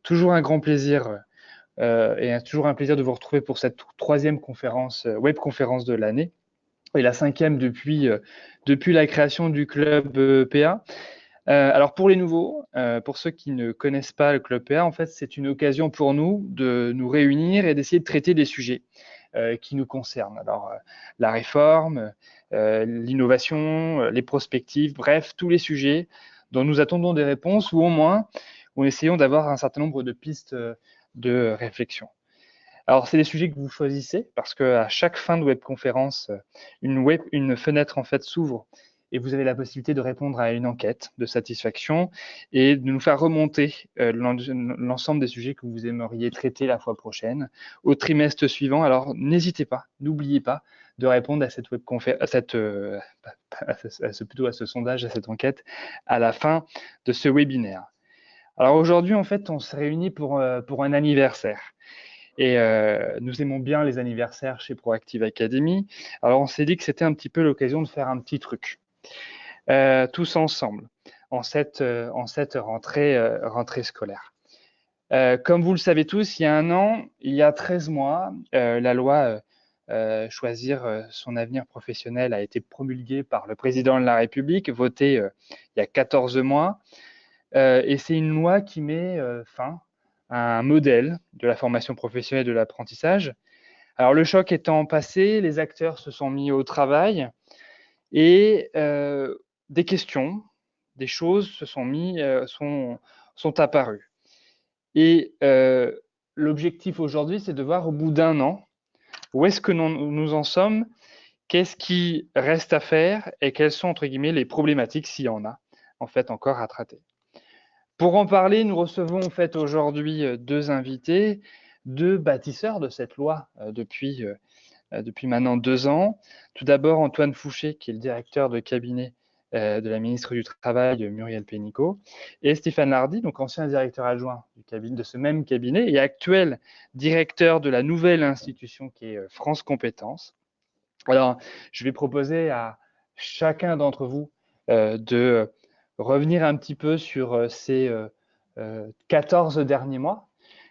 toujours un grand plaisir toujours un plaisir de vous retrouver pour cette troisième conférence, web conférence de l'année et la cinquième depuis la création du club PA. Alors pour les nouveaux, pour ceux qui ne connaissent pas le club PA, en fait, c'est une occasion pour nous de nous réunir et d'essayer de traiter des sujets qui nous concernent. Alors la réforme, l'innovation, les prospectives, bref, tous les sujets dont nous attendons des réponses ou au moins où essayons d'avoir un certain nombre de pistes de réflexion. Alors, c'est des sujets que vous choisissez parce qu'à chaque fin de webconférence, une fenêtre en fait s'ouvre et vous avez la possibilité de répondre à une enquête de satisfaction et de nous faire remonter l'ensemble des sujets que vous aimeriez traiter la fois prochaine au trimestre suivant. Alors, n'hésitez pas, n'oubliez pas de répondre à cette webconférence, plutôt à ce sondage, à cette enquête à la fin de ce webinaire. Alors aujourd'hui, en fait, on se réunit pour un anniversaire. Et nous aimons bien les anniversaires chez Proactive Academy. Alors, on s'est dit que c'était un petit peu l'occasion de faire un petit truc, tous ensemble, en cette rentrée scolaire. Comme vous le savez tous, il y a un an, il y a 13 mois, la loi Choisir son avenir professionnel a été promulguée par le président de la République, votée il y a 14 mois. Et c'est une loi qui met fin à un modèle de la formation professionnelle et de l'apprentissage. Alors le choc étant passé, les acteurs se sont mis au travail et des questions, des choses sont apparues. Et l'objectif aujourd'hui, c'est de voir au bout d'un an où est-ce que nous en sommes, qu'est-ce qui reste à faire et quelles sont, entre guillemets, les problématiques, s'il y en a, en fait, encore à traiter. Pour en parler, nous recevons en fait aujourd'hui deux invités, deux bâtisseurs de cette loi depuis maintenant 2 ans. Tout d'abord, Antoine Fouché, qui est le directeur de cabinet de la ministre du Travail, Muriel Pénicaud, et Stéphane Lardy, donc ancien directeur adjoint de ce même cabinet et actuel directeur de la nouvelle institution qui est France Compétences. Alors, je vais proposer à chacun d'entre vous de revenir un petit peu sur ces 14 derniers mois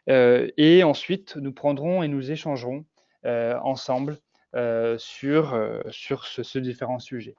et ensuite nous prendrons et nous échangerons ensemble sur ce différent sujet.